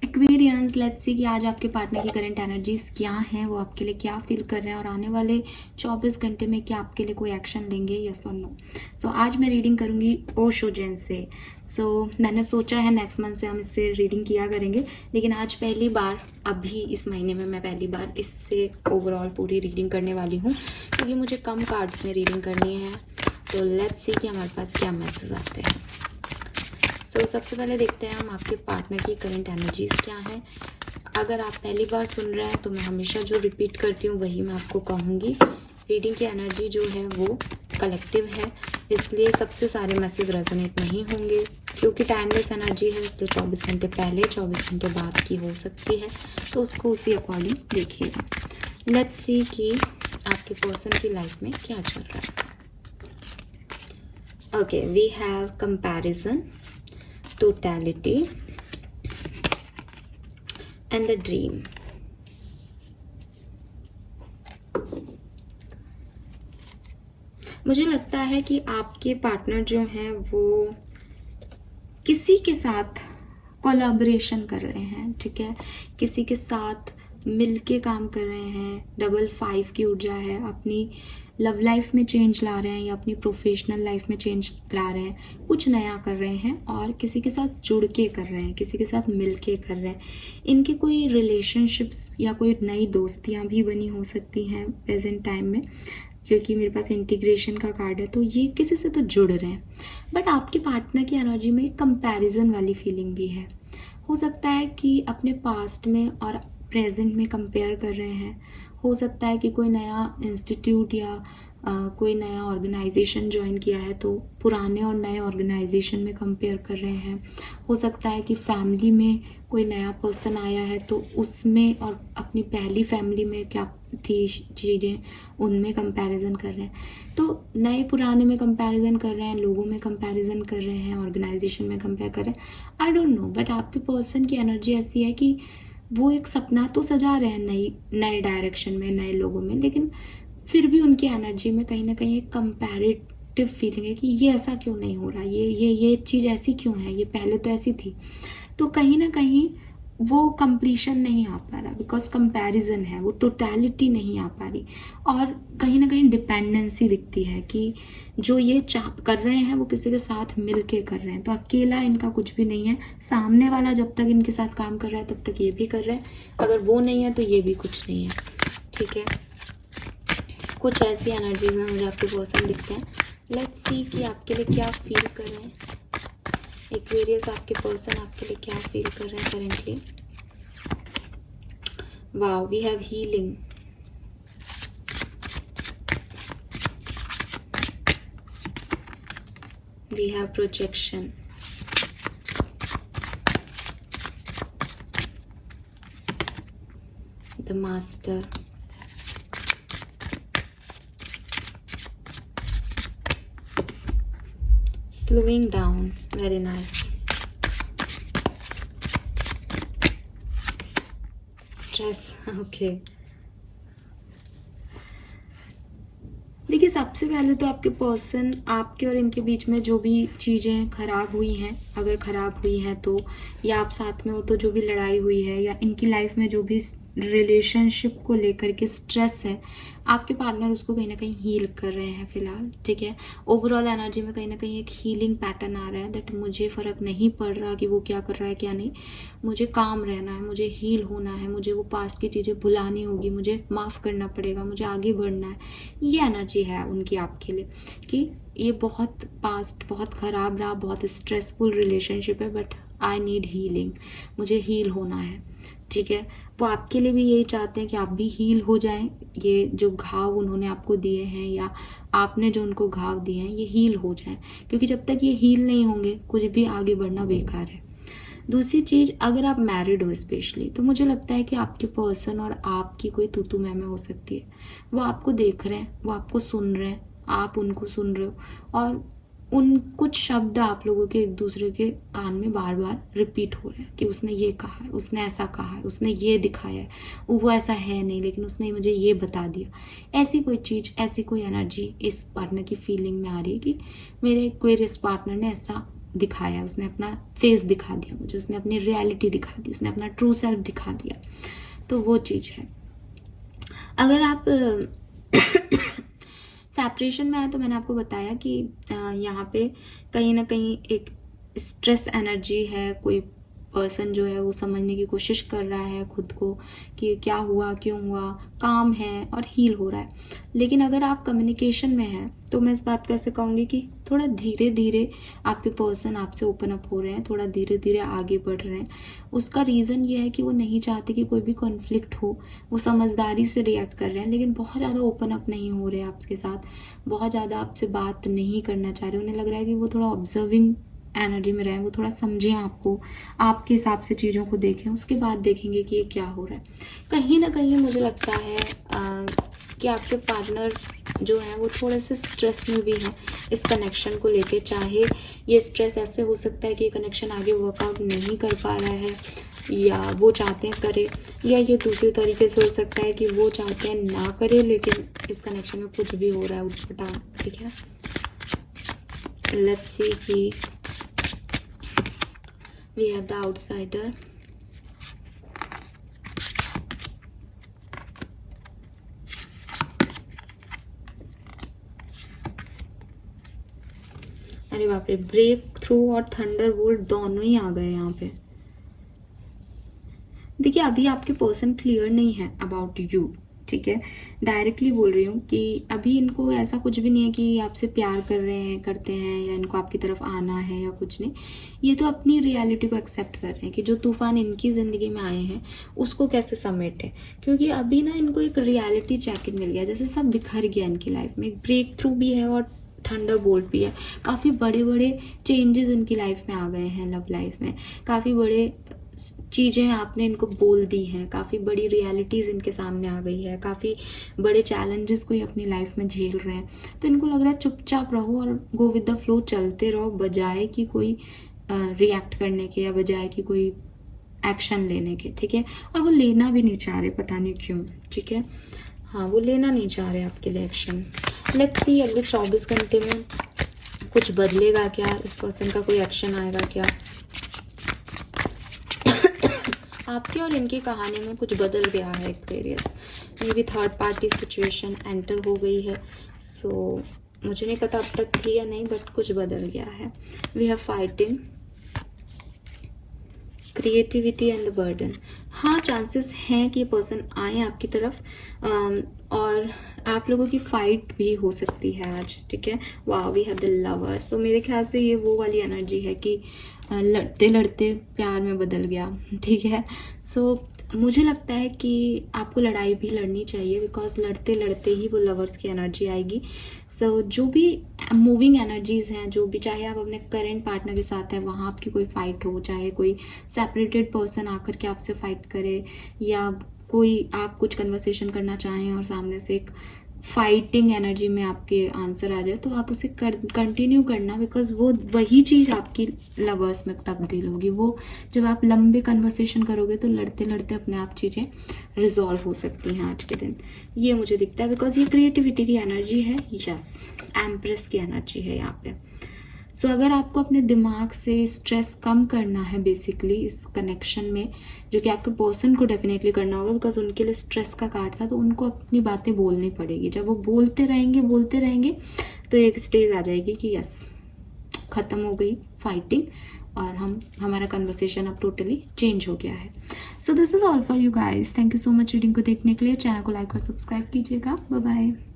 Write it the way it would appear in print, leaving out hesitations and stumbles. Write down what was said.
Aquarians, let's see कि आज आपके पार्टनर की करंट एनर्जीज क्या हैं, वो आपके लिए क्या फील कर रहे हैं और आने वाले 24 घंटे में क्या आपके लिए कोई एक्शन लेंगे, यस और नो। सो आज मैं रीडिंग करूंगी ओशो जेन से। सो मैंने सोचा है नेक्स्ट मंथ से हम इससे रीडिंग किया करेंगे, लेकिन आज पहली बार, अभी इस महीने में मैं पहली बार इससे ओवरऑल पूरी रीडिंग करने वाली हूँ, क्योंकि मुझे कम कार्ड्स में रीडिंग करनी है। तो लेट्स सी कि हमारे पास क्या मैसेज आते हैं। सबसे पहले देखते हैं हम आपके पार्टनर की करंट एनर्जीज क्या हैं। अगर आप पहली बार सुन रहे हैं तो मैं हमेशा जो रिपीट करती हूँ वही मैं आपको कहूँगी। रीडिंग की एनर्जी जो है वो कलेक्टिव है, इसलिए सबसे सारे मैसेज रेजोनेट नहीं होंगे, क्योंकि टाइमलेस एनर्जी है, इसलिए 24 घंटे पहले 24 घंटे बाद की हो सकती है, तो उसको उसी अकॉर्डिंग देखिएगा। लेट्स सी कि आपके पर्सन की लाइफ में क्या चल रहा है। Okay, we have comparison, totality and the dream. मुझे लगता है कि आपके पार्टनर जो हैं वो किसी के साथ कोलैबोरेशन कर रहे हैं, ठीक है, किसी के साथ मिलके काम कर रहे हैं। डबल 5 की ऊर्जा है, अपनी लव लाइफ में चेंज ला रहे हैं या अपनी प्रोफेशनल लाइफ में चेंज ला रहे हैं, कुछ नया कर रहे हैं और किसी के साथ जुड़ के कर रहे हैं, किसी के साथ मिल के कर रहे हैं। इनके कोई रिलेशनशिप्स या कोई नई दोस्तियां भी बनी हो सकती हैं प्रेजेंट टाइम में, क्योंकि मेरे पास इंटीग्रेशन का कार्ड है, तो ये किसी से तो जुड़ रहे हैं। बट आपके पार्टनर की एनर्जी में कंपैरिजन वाली फीलिंग भी है। हो सकता है कि अपने पास्ट में और प्रेजेंट में कंपेयर कर रहे हैं। हो सकता है कि कोई नया इंस्टीट्यूट या कोई नया ऑर्गेनाइजेशन ज्वाइन किया है तो पुराने और नए ऑर्गेनाइजेशन में कंपेयर कर रहे हैं। हो सकता है कि फैमिली में कोई नया पर्सन आया है तो उसमें और अपनी पहली फैमिली में क्या थी चीज़ें, उनमें कंपैरिजन कर रहे हैं। तो नए पुराने में कंपैरिजन कर रहे हैं, लोगों में कंपैरिजन कर रहे हैं, ऑर्गेनाइजेशन में कंपेयर कर रहे हैं। आई डोंट नो, बट आपके पर्सन की एनर्जी ऐसी है कि वो एक सपना तो सजा रहे हैं नए डायरेक्शन में, नए लोगों में, लेकिन फिर भी उनकी एनर्जी में कहीं ना कहीं एक कंपैरेटिव फीलिंग है कि ये ऐसा क्यों नहीं हो रहा, ये चीज़ ऐसी क्यों है, ये पहले तो ऐसी थी। तो कहीं ना कहीं वो कंप्लीशन नहीं आ पा रहा, बिकॉज कंपैरिजन है, वो टोटलिटी नहीं आ पा रही। और कहीं ना कहीं डिपेंडेंसी दिखती है कि जो ये कर रहे हैं वो किसी के साथ मिल के कर रहे हैं, तो अकेला इनका कुछ भी नहीं है। सामने वाला जब तक इनके साथ काम कर रहा है तब तक ये भी कर रहे हैं, अगर वो नहीं है तो ये भी कुछ नहीं है, ठीक है। कुछ ऐसी एनर्जीज में मुझे आपके पर्सन दिखते हैं। लेट्स सी कि आपके लिए क्या फील कर रहे हैं एक्वेरियस, आपके पर्सन आपके लिए क्या फील कर रहे हैं currently. Wow, we have healing, we have projection, the master, slowing down, very nice, stress, okay। देखिए, सबसे पहले तो आपके पर्सन, आपके और इनके बीच में जो भी चीज़ें खराब हुई हैं, अगर खराब हुई हैं तो, या आप साथ में हो तो जो भी लड़ाई हुई है, या इनकी लाइफ में जो भी रिलेशनशिप को लेकर के स्ट्रेस है, आपके पार्टनर उसको कहीं ना कहीं हील कर रहे हैं फिलहाल, ठीक है। ओवरऑल एनर्जी में कहीं ना कहीं एक हीलिंग पैटर्न आ रहा है, दैट मुझे फ़र्क नहीं पड़ रहा कि वो क्या कर रहा है क्या नहीं, मुझे काम रहना है, मुझे हील होना है, मुझे वो पास्ट की चीज़ें भुलानी होगी, मुझे माफ़ करना पड़ेगा, मुझे आगे बढ़ना है। ये एनर्जी है उनकी आपके लिए कि ये बहुत पास्ट बहुत ख़राब रहा, बहुत स्ट्रेसफुल रिलेशनशिप है, बट आई नीड हीलिंग, मुझे हील होना है, ठीक है। वो आपके लिए भी यही चाहते हैं कि आप भी हील हो जाएं, ये जो घाव उन्होंने आपको दिए हैं या आपने जो उनको घाव दिए हैं ये हील हो जाएं, क्योंकि जब तक ये हील नहीं होंगे कुछ भी आगे बढ़ना बेकार है। दूसरी चीज़, अगर आप मैरिड हो स्पेशली, तो मुझे लगता है कि आपके पर्सन और आपकी कोई तू मैं हो सकती है। वो आपको देख रहे हैं, वो आपको सुन रहे हैं, आप उनको सुन रहे हो, और उन कुछ शब्द आप लोगों के एक दूसरे के कान में बार बार रिपीट हो रहे हैं कि उसने ये कहा है, उसने ऐसा कहा है, उसने ये दिखाया है, वो ऐसा है नहीं लेकिन उसने मुझे ये बता दिया। ऐसी कोई चीज़, ऐसी कोई एनर्जी इस पार्टनर की फीलिंग में आ रही है कि मेरे कोई इस पार्टनर ने ऐसा दिखाया, उसने अपना फेस दिखा दिया मुझे, उसने अपनी रियलिटी दिखा दी, उसने अपना ट्रू सेल्फ दिखा दिया। तो वो चीज़ है। अगर आप सेपरेशन में आए तो मैंने आपको बताया कि यहाँ पे कहीं ना कहीं एक स्ट्रेस एनर्जी है, कोई पर्सन जो है वो समझने की कोशिश कर रहा है खुद को कि क्या हुआ, क्यों हुआ, काम है और हील हो रहा है। लेकिन अगर आप कम्युनिकेशन में हैं तो मैं इस बात को ऐसे कहूँगी कि थोड़ा धीरे धीरे आपके पर्सन आपसे ओपन अप हो रहे हैं, थोड़ा धीरे धीरे आगे बढ़ रहे हैं। उसका रीज़न ये है कि वो नहीं चाहते कि कोई भी कॉन्फ्लिक्ट हो, वो समझदारी से रिएक्ट कर रहे हैं, लेकिन बहुत ज़्यादा ओपन अप नहीं हो रहे आपके साथ, बहुत ज़्यादा आपसे बात नहीं करना चाह रहे। उन्हें लग रहा है कि वो थोड़ा ऑब्जर्विंग एनर्जी में रहें, वो थोड़ा समझें आपको, आपके हिसाब से चीज़ों को देखें, उसके बाद देखेंगे कि ये क्या हो रहा है। कहीं ना कहीं मुझे लगता है कि आपके पार्टनर जो है वो थोड़े से स्ट्रेस में भी है इस कनेक्शन को लेके। चाहे ये स्ट्रेस ऐसे हो सकता है कि कनेक्शन आगे वर्कआउट नहीं कर पा रहा है, या वो चाहते हैं करे, या ये दूसरे तरीके से हो सकता है कि वो चाहते हैं ना करे लेकिन इस कनेक्शन में कुछ भी हो रहा है उठपटांग। ठीक है, लेट्स सी कि we have the outsider, अरे बाप रे, ब्रेक थ्रू और थंडर बोल्ट दोनों ही आ गए यहाँ पे। देखिए अभी आपके पर्सन क्लियर नहीं है अबाउट यू, ठीक है, डायरेक्टली बोल रही हूँ कि अभी इनको ऐसा कुछ भी नहीं है कि आपसे प्यार कर रहे हैं, करते हैं, या इनको आपकी तरफ आना है या कुछ नहीं। ये तो अपनी रियलिटी को एक्सेप्ट कर रहे हैं कि जो तूफान इनकी ज़िंदगी में आए हैं उसको कैसे समेटे, क्योंकि अभी ना इनको एक रियलिटी चेक इन मिल गया, जैसे सब बिखर गया इनकी लाइफ में। एक ब्रेक थ्रू भी है और थंडर बोल्ट भी है। काफ़ी बड़े बड़े चेंजेस इनकी लाइफ में आ गए हैं, लव लाइफ में काफ़ी बड़े चीज़ें आपने इनको बोल दी हैं, काफ़ी बड़ी रियलिटीज़ इनके सामने आ गई है, काफ़ी बड़े चैलेंजेस को ये अपनी लाइफ में झेल रहे हैं। तो इनको लग रहा है चुपचाप रहो और गो विद द फ्लो, चलते रहो, बजाय कि कोई रिएक्ट करने के या बजाय कि कोई एक्शन लेने के। ठीक है, और वो लेना भी नहीं चाह रहे, पता नहीं क्यों। ठीक है, हाँ वो लेना नहीं चाह रहे आपके लिए एक्शन। लेट्स सी अगले 24 घंटे में कुछ बदलेगा क्या, इस पर्सन का कोई एक्शन आएगा क्या, आपके और इनकी कहानी में कुछ बदल गया है Aquarius. May be third party situation enter हो गई है। सो मुझे नहीं पता अब तक थी या नहीं, बट कुछ बदल गया है। We have fighting, creativity and the burden. हाँ चांसेस हैं कि ये पर्सन आए आपकी तरफ और आप लोगों की फाइट भी हो सकती है आज। ठीक है, वाह, वी हैव द लवर्स। तो मेरे ख्याल से ये वो वाली एनर्जी है कि लड़ते लड़ते प्यार में बदल गया। ठीक है, सो मुझे लगता है कि आपको लड़ाई भी लड़नी चाहिए, बिकॉज लड़ते लड़ते ही वो लवर्स की एनर्जी आएगी। सो जो भी मूविंग एनर्जीज हैं, जो भी, चाहे आप अपने करेंट पार्टनर के साथ हैं वहाँ आपकी कोई फाइट हो, चाहे कोई सेपरेटेड पर्सन आकर के आपसे फाइट करे, या कोई आप कुछ कन्वर्सेशन करना चाहें और सामने से एक फाइटिंग एनर्जी में आपके आंसर आ जाए, तो आप उसे कंटिन्यू करना, बिकॉज वो वही चीज़ आपकी लवर्स में तब्दील होगी। वो जब आप लंबे कन्वर्सेशन करोगे तो लड़ते लड़ते अपने आप चीज़ें रिजॉल्व हो सकती हैं आज के दिन, ये मुझे दिखता है, बिकॉज ये क्रिएटिविटी की एनर्जी है। यस, एम्प्रेस की एनर्जी है यहाँ पे। सो अगर आपको अपने दिमाग से स्ट्रेस कम करना है बेसिकली इस कनेक्शन में, जो कि आपके पर्सन को डेफिनेटली करना होगा, बिकॉज उनके लिए स्ट्रेस का कार्ड था, तो उनको अपनी बातें बोलनी पड़ेगी। जब वो बोलते रहेंगे तो एक स्टेज आ जाएगी कि यस, ख़त्म हो गई फाइटिंग और हमारा कन्वर्सेशन अब टोटली चेंज हो गया है। So this is all for you guys. Thank you so much reading को देखने के लिए। चैनल को लाइक और सब्सक्राइब कीजिएगा। Bye bye.